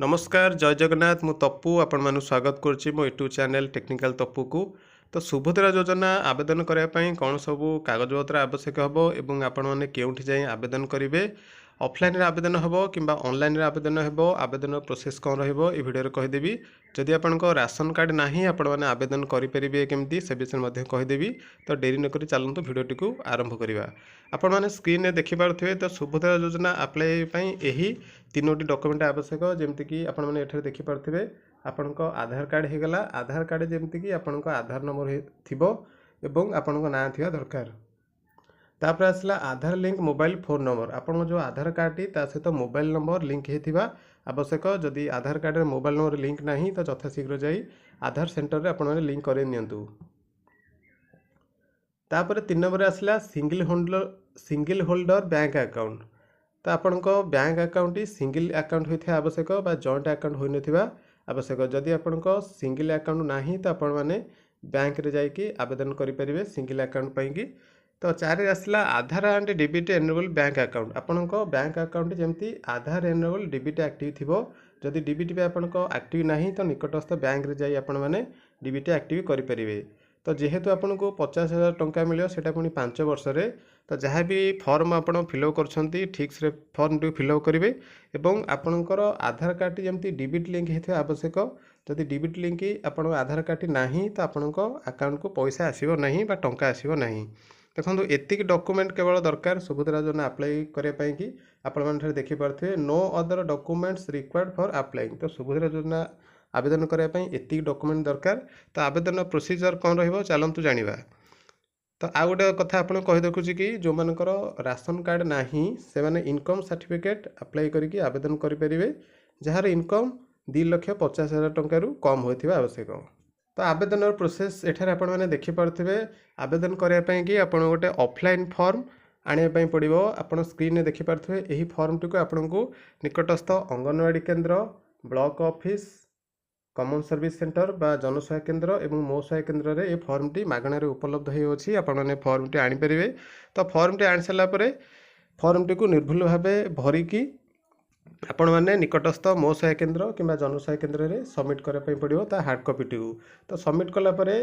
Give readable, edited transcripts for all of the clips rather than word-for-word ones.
नमस्कार जय जगन्नाथ मु तप्पू आपण मानु स्वागत करुच्ची मो यूट्यूब चैनल टेक्निकल तप्पू को। तो सुभद्रा योजना आवेदन करने कौन सब कागजपत्र आवश्यक हम और आपण मैंने केउठी जाई आवेदन करेंगे ऑफलाइन रे आवेदन हम कि ऑनलाइन रे आवेदन हम आवेदन प्रोसेस कौन रहिबो ए वीडियो रे कहिदेबी। जदि आपनको राशन कार्ड नाही आपण माने आवेदन करेंगे केमती से विषय में कहिदेबी। तो डेरी नक चलतु भिडियोटी को आरंभ करवा। आपण मैंने स्क्रीन में देखिपे तो सुभद्रा योजना आप्लाई यही तीनोटी डॉक्यूमेंट आवश्यक जमीक आपण मैंने एठारे देखिपे आपण आधार कार्ड होगला। आधार कार्ड जमीक आपण आधार नंबर थी एवं आपण ना थी दरकार। तापर आसला आधार लिंक मोबाइल फोन नंबर आपण जो आधार कार्ड टी सहित मोबाइल नंबर लिंक होता आवश्यक। जदि आधार कार्ड रे मोबाइल नंबर लिंक नहीं तो यथाशीघ्र जाई आधार सेंटर रे आपण मैंने लिंक कर नियंतु। तापर 3 नंबर आसला सिंगल होल्डर बैंक अकाउंट। तो आपण बैंक अकाउंट सिंगल अकाउंट होता आवश्यक बा जॉइंट अकाउंट हो नथिबा आवश्यक। जदि आपण सिंगल अकाउंट नाही तो आपण मैंने बैंक रे जाइए आवेदन करेंगे सिंगल अकाउंट पाई। तो 4 आसला Aadhaar and debit enable bank account. आपण बैंक अकाउंट जमती आधार एनेबल डेबिट एक्टिव थी। जदि डेबिट पे आपण एक्टिव नहीं तो निकटस्थ बैंक रे जाई आपण मैंने डेबिट एक्टिव करेंगे। तो जेहेतु आपन को 50,000 टंका मिले सेटा पुणी 5 वर्ष रे। तो जहाँ भी फॉर्म आपण फिलअप कर ठीक से फॉर्म टी फिलअप करेंगे और आपणकर आधार कार्ड टी जमती डेबिट लिंक होता आवश्यक। जदि डेबिट लिंक आपण आधार कार्ड टी नहीं तो आपण अकाउंट को पैसा आसीबो नहीं बा टंका आसीबो नहीं। देखो एतिक डॉक्यूमेंट केवल दरकार सुभद्रा योजना अप्लाई करने की। आपण मैंने देखिपे no other documents required for applying. तो सुभद्रा योजना आवेदन करने एतिक डॉक्यूमेंट दरकार। तो आवेदन प्रोसीजर कौन रहिबो चलतु जानिबा। तो आ गोटे कथा आपन कहि देखुची कि जो मानकर राशन कार्ड नाही से माने इनकम सर्टिफिकेट अप्लाई करिकि आवेदन करि परिबे जहार इनकम 2,50,000 टंका रु कम होइथिबा आवश्यक। तो आवेदन प्रोसेस एठारे आपण माने देखि पारथिबे। आवेदन करने पई कि आपण गोटे ऑफलाइन फॉर्म आने पई पड़िबो। आपण स्क्रीन में देखि पारथिबे एही फॉर्म टिको आपनको निकटस्थ अंगनवाड़ी केंद्र block office common service centre बा जनसहायक केंद्र एवं मो सहायक केंद्र रे ए फॉर्म टी मागणार उपलब्ध हो अछि। आपण माने फॉर्म टी आनी परिबे। तो फॉर्म टी आनी सारा परे फॉर्म टी को निर्भुल भाबे भरिकी आपण मैंने निकटस्थ मो सहायक केंद्र कि जनसहायक केंद्र रे सबमिट करने पड़ो ता हार्ड कॉपी टी। तो सबमिट कलापर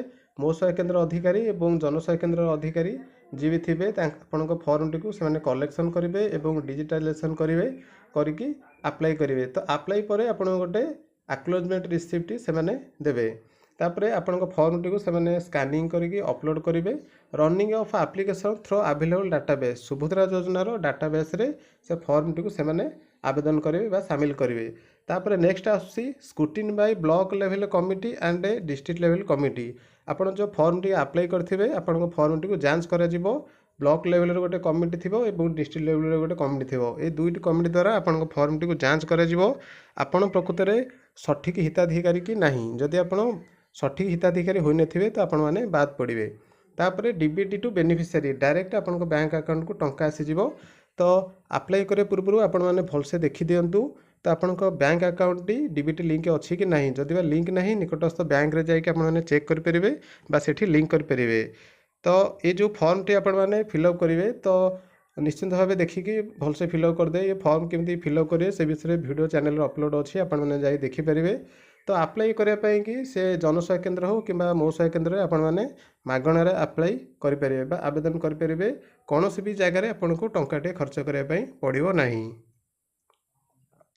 मो सहायक केंद्र अधिकारी और जनसहायक केंद्र अधिकारी जी भी थे आपण फॉर्म टी को से कलेक्शन करेंगे और डिजिटाइजेशन करेंगे करके अप्लाई करेंगे। तो अप्लाई पर आपण गोटे एक्नॉलेजमेंट रिसिप्ट से देवे। तापर आपण फॉर्म टी को से स्कानिंग करके अपलोड करेंगे। Running of application through available database Subhadra योजनार डाटाबेस रे से फॉर्म टी को से आवेदन करेंगे बा शामिल करेंगे। तापर नेक्स्ट आसी scrutiny bye block level committee and district level committee. आपण जो फॉर्म टी अप्लाई करथिबे आपण फॉर्म टी को जांच करा जिवो। ब्लॉक लेवल रे गोटे कमिटी थिबो एवं डिस्ट्रिक्ट लेवल रे गोटे कमिटी थिबो। ए दुईटी कमिटी द्वारा आपण फॉर्म टी को जांच करा जिवो आपण प्रकृत रे सठिक हिताधिकारी कि नाही। जदि आपण सठिक हिताधिकारी होई नथिबे तो आपण माने बाद पड़िबे। तापर डीबीटी टू बेनिफिशियरी डायरेक्ट आपण बैंक अकाउंट को टंका आसी जिवो। तो अप्लाई करे पूर्व आपण माने भलसे देखि दियंतु तो आपण bank account T DBT link अच्छी कि नहीं। जदि लिंक नहीं निकटस्थ बैंक रे जाइए आपने चेक करेंगे बा सेठी लिंक करेंगे। तो ये जो फॉर्म टी आपण माने फिलअप करेंगे तो निश्चिंत भाव देखिकी भलसे फिलअप करदे। ये फॉर्म केमती फिलअप करेंगे से विषय वीडियो चैनल अपलोड अच्छी आपण मैंने जाई देखिपारे। तो अप्लाई करने कि से जनसहायक केंद्र हो कि मो सहायक केंद्र आपण मैंने मागणार अप्लाई करेंगे आवेदन करेंगे। कौन भी जगह आपको टंकाटे खर्च करने पड़ो नहीं।